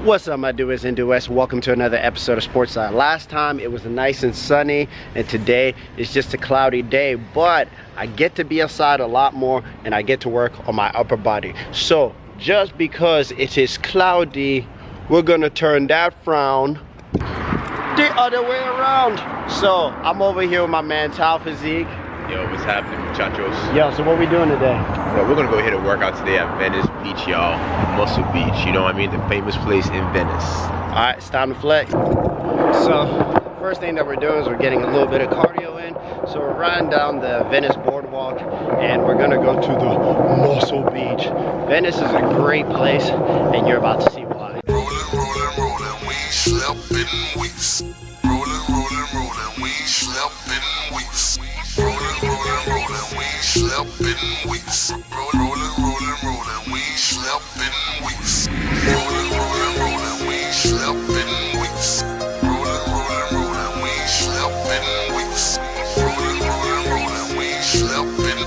What's up, my doers and doers? Welcome to another episode of SportsCy. Last time it was nice and sunny, and today it's just a cloudy day, but I get to be outside a lot more and I get to work on my upper body. So just because it is cloudy, we're gonna turn that frown the other way around. So I'm over here with my man Tal Physique. Yo, what's happening, muchachos? Yo, so what we doing today? Well, we're gonna go hit a workout today at Venice Beach, y'all. Muscle Beach, you know what I mean? The famous place in Venice. All right, it's time to flex. So the first thing that we're doing is we're getting a little bit of cardio in. So we're riding down the Venice boardwalk and we're gonna go to the Muscle Beach. Venice is a great place and you're about to see why. Rollin', rollin', rollin', we ain't slept in weeks. Rollin', rollin', rollin', we ain't slept in weeks. Rollin', rollin', rollin', we ain't slept in weeks. Rollin', rollin', rollin', we ain't slept in weeks. Rollin', rollin', rollin', we ain't slept in weeks. Rollin', rollin', rollin', we ain't slept in weeks. Rollin', rollin', rollin', we ain't slept in.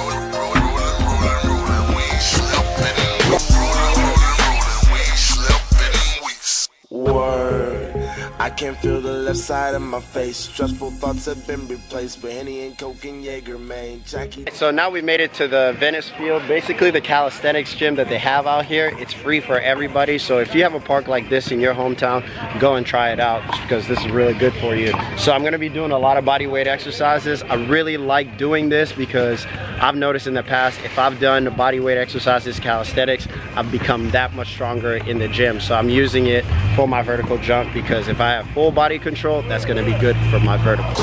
Rollin', rollin', rollin', we ain't slept in. Rollin', rollin', rollin', we ain't slept in weeks. Word, I can feel the left side of my face. Stressful thoughts have been replaced with Henny and Coke and Jaeger, man. Jackie. So now we made it to the Venice field, basically the calisthenics gym that they have out here. It's free for everybody. So if you have a park like this in your hometown, go and try it out because this is really good for you. So I'm gonna be doing a lot of body weight exercises. I really like doing this because I've noticed in the past, if I've done body weight exercises, calisthenics, I've become that much stronger in the gym. So I'm using it for my vertical jump because if I have full body control, that's gonna be good for my vertical.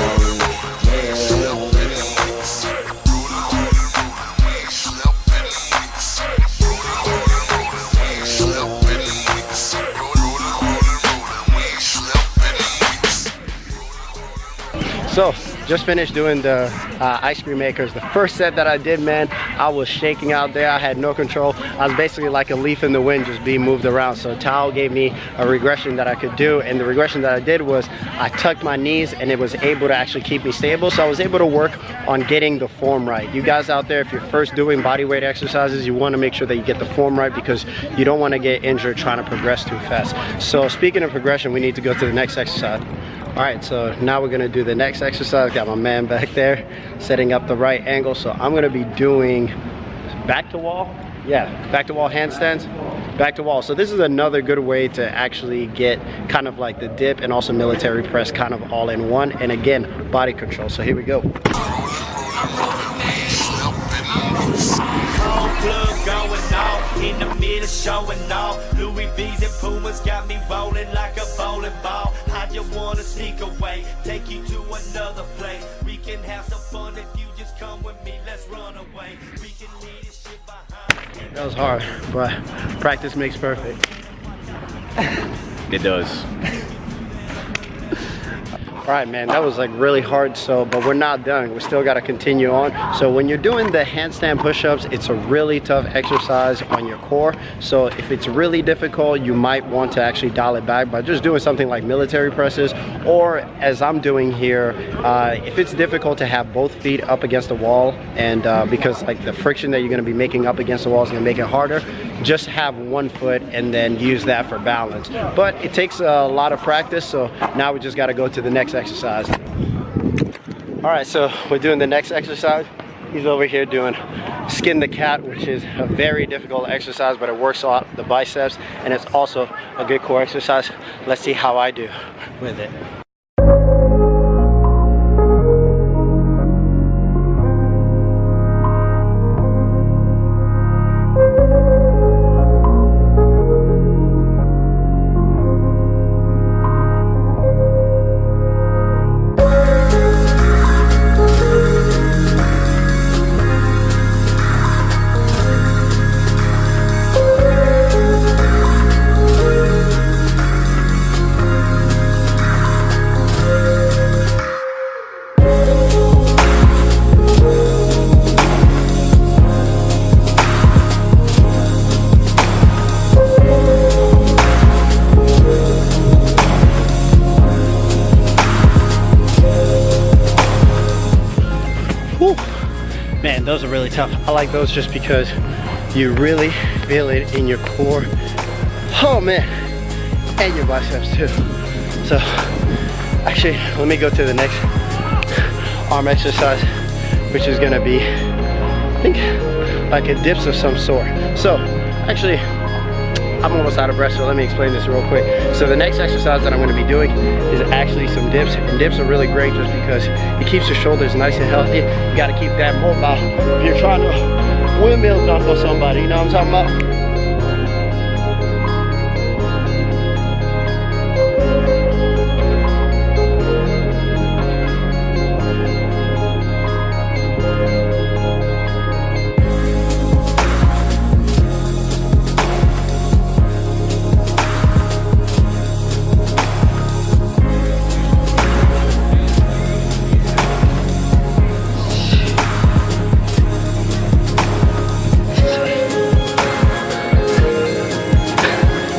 So, just finished doing the ice cream makers. The first set that I did, man, I was shaking out there. I had no control. I was basically like a leaf in the wind, just being moved around. So Tal gave me a regression that I could do, and the regression that I did was I tucked my knees and it was able to actually keep me stable. So I was able to work on getting the form right. You guys out there, if you're first doing body weight exercises, you want to make sure that you get the form right because you don't want to get injured trying to progress too fast. So speaking of progression, we need to go to the next exercise. All right, so now we're gonna do the next exercise. Got my man back there, setting up the right angle. So I'm gonna be doing back to wall. Yeah, back to wall handstands, back to wall. So this is another good way to actually get kind of like the dip and also military press kind of all in one. And again, body control. So here we go. In the middle, showing off. Louis V's and Pumas got me rolling like a bowling ball. I just wanna sneak away, take you to another place. We can have some fun if you just come with me. Let's run away. We can leave this shit behind. That was hard, but practice makes perfect. It does. All right, man, that was like really hard, but we're not done. We still gotta continue on. So when you're doing the handstand push-ups, it's a really tough exercise on your core. So if it's really difficult, you might want to actually dial it back by just doing something like military presses, or as I'm doing here, if it's difficult to have both feet up against the wall, and because like the friction that you're gonna be making up against the wall is gonna make it harder, just have one foot and then use that for balance. But it takes a lot of practice, so now we just gotta go to the next exercise. All right, so we're doing the next exercise. He's over here doing skin the cat, which is a very difficult exercise, but it works out the biceps and it's also a good core exercise. Let's see how I do with it. Man, those are really tough. I like those just because you really feel it in your core. Oh man, and your biceps too. So actually, let me go to the next arm exercise, which is gonna be, I think, like a dips of some sort. So actually, I'm almost out of breath, so let me explain this real quick. So the next exercise that I'm going to be doing is actually some dips, and dips are really great just because it keeps your shoulders nice and healthy. You got to keep that mobile if you're trying to windmill dunk on somebody, you know what I'm talking about?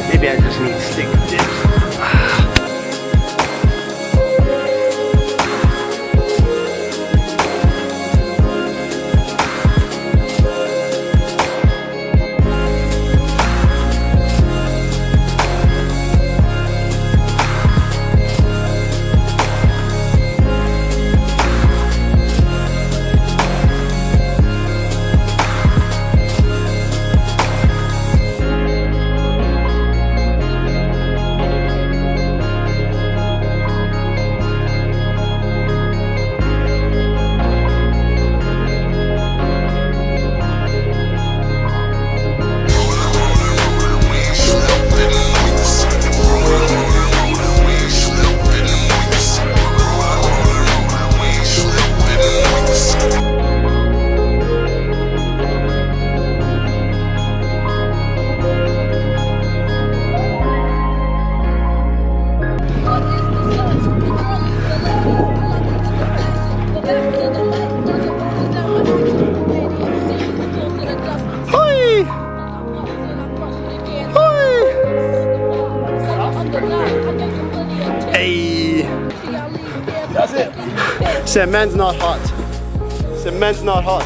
Maybe I just need to stick with dips. Hey! That's it. Cement's not hot. Cement's not hot.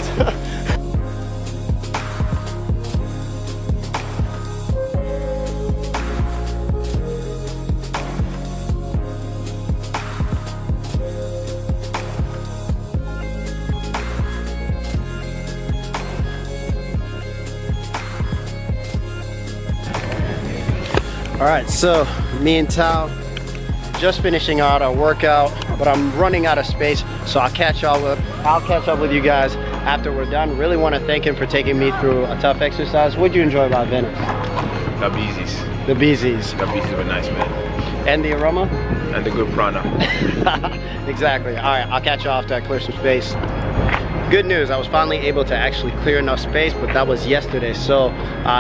All right, so me and Tao just finishing out our workout, but I'm running out of space, so I'll catch up with you guys after we're done. Really want to thank him for taking me through a tough exercise. What'd you enjoy about Venice? The beezies. The beezies. The beezies were nice, man. And the aroma? And the good prana. Exactly. All right, I'll catch you after I clear some space. Good news, I was finally able to actually clear enough space, but that was yesterday. So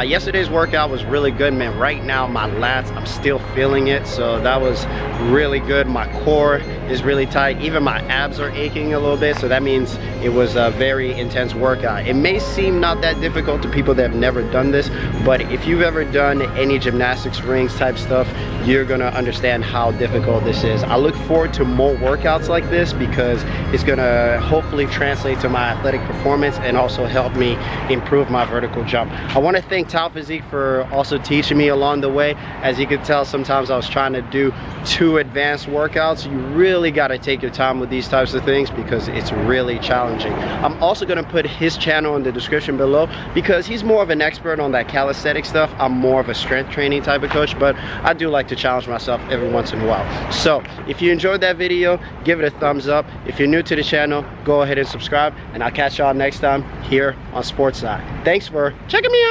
yesterday's workout was really good, man. Right now, my lats, I'm still feeling it. So that was really good. My core is really tight. Even my abs are aching a little bit. So that means it was a very intense workout. It may seem not that difficult to people that have never done this, but if you've ever done any gymnastics rings type stuff, you're gonna understand how difficult this is. I look forward to more workouts like this because it's gonna hopefully translate to my athletic performance and also help me improve my vertical jump. I want to thank Tao Physique for also teaching me along the way. As you can tell, sometimes I was trying to do too advanced workouts. You really got to take your time with these types of things because it's really challenging. I'm also going to put his channel in the description below because he's more of an expert on that calisthenic stuff. I'm more of a strength training type of coach, but I do like to challenge myself every once in a while. So if you enjoyed that video, give it a thumbs up. If you're new to the channel, go ahead and subscribe, and I'll catch y'all next time here on SportsCy. Thanks for checking me out.